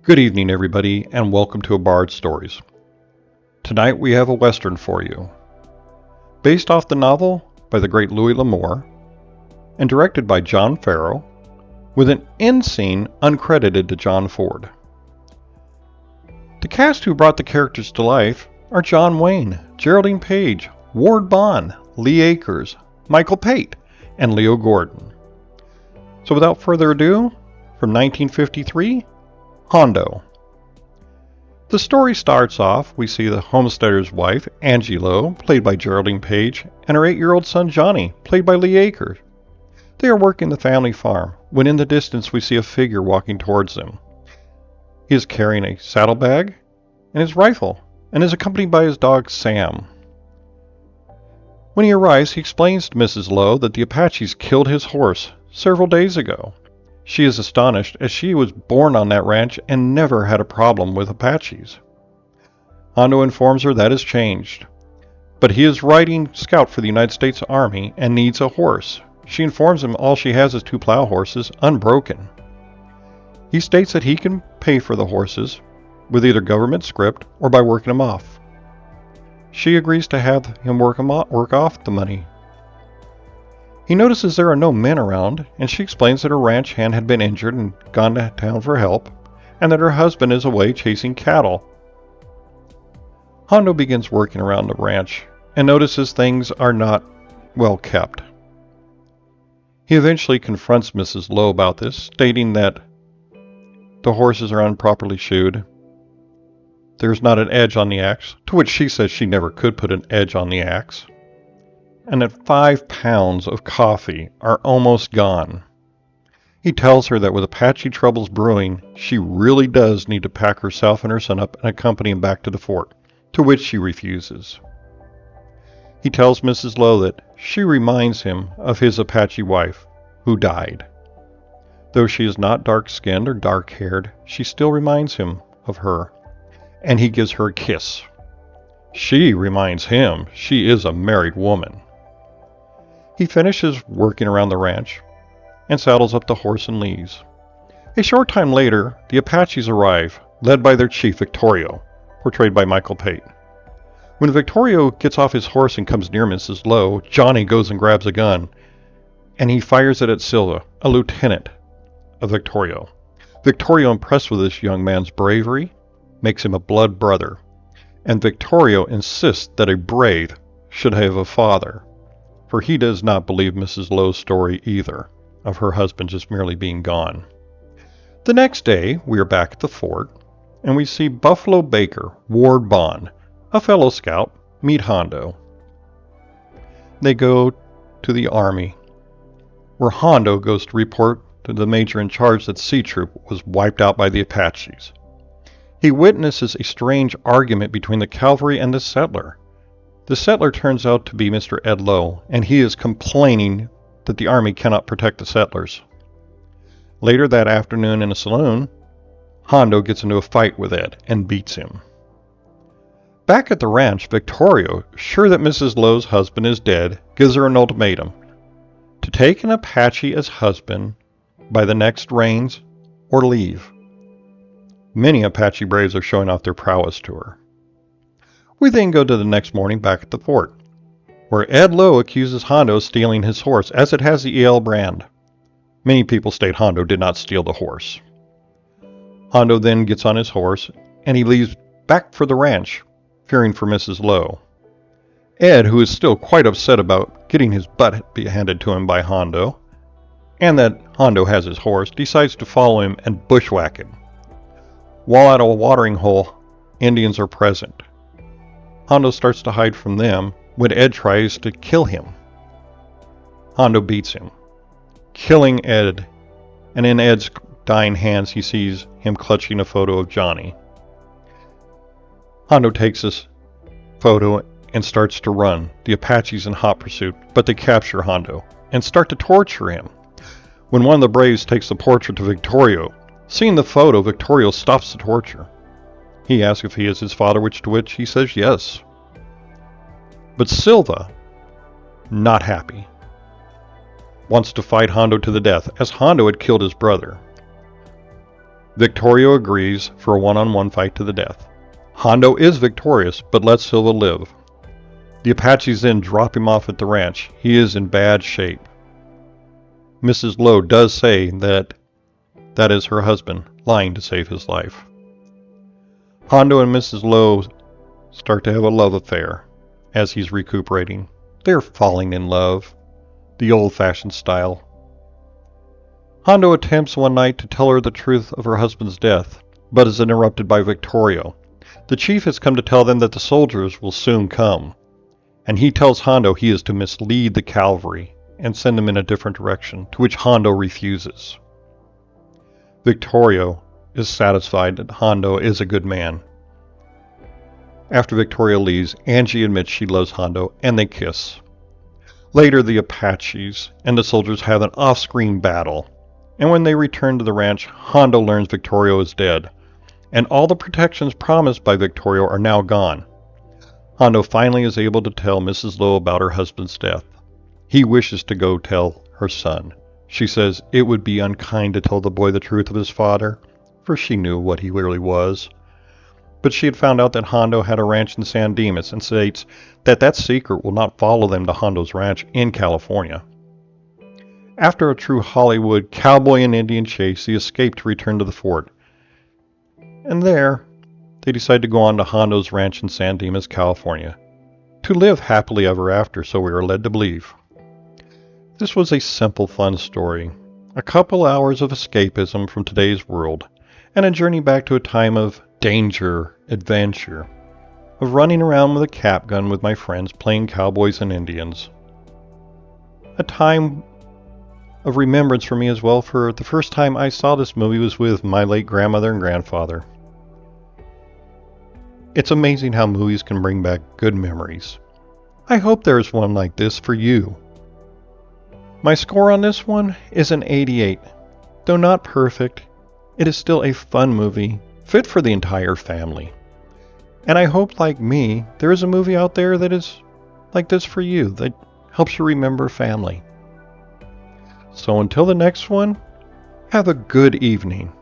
Good evening, everybody, and welcome to A Bard's Stories. Tonight we have a Western for you. Based off the novel by the great Louis L'Amour, and directed by John Farrow, with an end scene uncredited to John Ford. The cast who brought the characters to life are John Wayne, Geraldine Page, Ward Bond, Lee Akers, Michael Pate, and Leo Gordon. So without further ado, from 1953, Hondo. The story starts off, we see the homesteader's wife, Angie Lowe, played by Geraldine Page, and her 8-year-old son Johnny, played by Lee Akers. They are working the family farm, when in the distance we see a figure walking towards them. He is carrying a saddlebag and his rifle, and is accompanied by his dog Sam. When he arrives, he explains to Mrs. Lowe that the Apaches killed his horse several days ago. She is astonished, as she was born on that ranch and never had a problem with Apaches. Hondo informs her that has changed, but he is riding scout for the United States Army and needs a horse. She informs him all she has is 2 plow horses, unbroken. He states that he can pay for the horses with either government script or by working them off. She agrees to have him work off the money. He notices there are no men around, and she explains that her ranch hand had been injured and gone to town for help, and that her husband is away chasing cattle. Hondo begins working around the ranch, and notices things are not well kept. He eventually confronts Mrs. Lowe about this, stating that the horses are improperly shoed. There's not an edge on the axe, to which she says she never could put an edge on the axe, and that 5 pounds of coffee are almost gone. He tells her that with Apache troubles brewing, she really does need to pack herself and her son up and accompany him back to the fort, to which she refuses. He tells Mrs. Lowe that she reminds him of his Apache wife, who died. Though she is not dark-skinned or dark-haired, she still reminds him of her, and he gives her a kiss. She reminds him she is a married woman. He finishes working around the ranch and saddles up the horse and leaves. A short time later, the Apaches arrive, led by their chief Victorio, portrayed by Michael Pate. When Victorio gets off his horse and comes near Mrs. Lowe, Johnny goes and grabs a gun, and he fires it at Silva, a lieutenant of Victorio. Victorio, impressed with this young man's bravery, makes him a blood brother, and Victorio insists that a brave should have a father, for he does not believe Mrs. Lowe's story either, of her husband just merely being gone. The next day, we are back at the fort, and we see Buffalo Baker, Ward Bond, a fellow scout, meet Hondo. They go to the army, where Hondo goes to report to the major in charge that C Troop was wiped out by the Apaches. He witnesses a strange argument between the cavalry and the settler. The settler turns out to be Mr. Ed Lowe, and he is complaining that the army cannot protect the settlers. Later that afternoon in a saloon, Hondo gets into a fight with Ed and beats him. Back at the ranch, Victorio, sure that Mrs. Lowe's husband is dead, gives her an ultimatum: to take an Apache as husband by the next rains or leave. Many Apache braves are showing off their prowess to her. We then go to the next morning back at the fort, where Ed Lowe accuses Hondo of stealing his horse, as it has the EL brand. Many people state Hondo did not steal the horse. Hondo then gets on his horse, and he leaves back for the ranch, fearing for Mrs. Lowe. Ed, who is still quite upset about getting his butt handed to him by Hondo, and that Hondo has his horse, decides to follow him and bushwhack him. While at a watering hole, Indians are present. Hondo starts to hide from them when Ed tries to kill him. Hondo beats him, killing Ed, and in Ed's dying hands he sees him clutching a photo of Johnny. Hondo takes this photo and starts to run, the Apaches in hot pursuit, but they capture Hondo and start to torture him. When one of the braves takes the portrait to Victorio, seeing the photo, Victorio stops the torture. He asks if he is his father, to which he says yes. But Silva, not happy, wants to fight Hondo to the death, as Hondo had killed his brother. Victorio agrees for a one-on-one fight to the death. Hondo is victorious, but lets Silva live. The Apaches then drop him off at the ranch. He is in bad shape. Mrs. Lowe does say that is her husband, lying to save his life. Hondo and Mrs. Lowe start to have a love affair as he's recuperating. They're falling in love, the old-fashioned style. Hondo attempts one night to tell her the truth of her husband's death, but is interrupted by Victorio. The chief has come to tell them that the soldiers will soon come, and he tells Hondo he is to mislead the cavalry and send them in a different direction, to which Hondo refuses. Victorio is satisfied that Hondo is a good man. After Victoria leaves, Angie admits she loves Hondo, and they kiss. Later, the Apaches and the soldiers have an off-screen battle, and when they return to the ranch, Hondo learns Victorio is dead, and all the protections promised by Victorio are now gone. Hondo finally is able to tell Mrs. Lowe about her husband's death. He wishes to go tell her son. She says it would be unkind to tell the boy the truth of his father, for she knew what he really was. But she had found out that Hondo had a ranch in San Dimas, and states that that secret will not follow them to Hondo's ranch in California. After a true Hollywood cowboy and Indian chase, he escaped to return to the fort. And there, they decide to go on to Hondo's ranch in San Dimas, California, to live happily ever after, so we are led to believe. This was a simple, fun story, a couple hours of escapism from today's world, and a journey back to a time of danger, adventure, of running around with a cap gun with my friends playing cowboys and Indians. A time of remembrance for me as well, for the first time I saw this movie was with my late grandmother and grandfather. It's amazing how movies can bring back good memories. I hope there's one like this for you. My score on this one is an 88. Though not perfect, it is still a fun movie, fit for the entire family. And I hope, like me, there is a movie out there that is like this for you, that helps you remember family. So until the next one, have a good evening.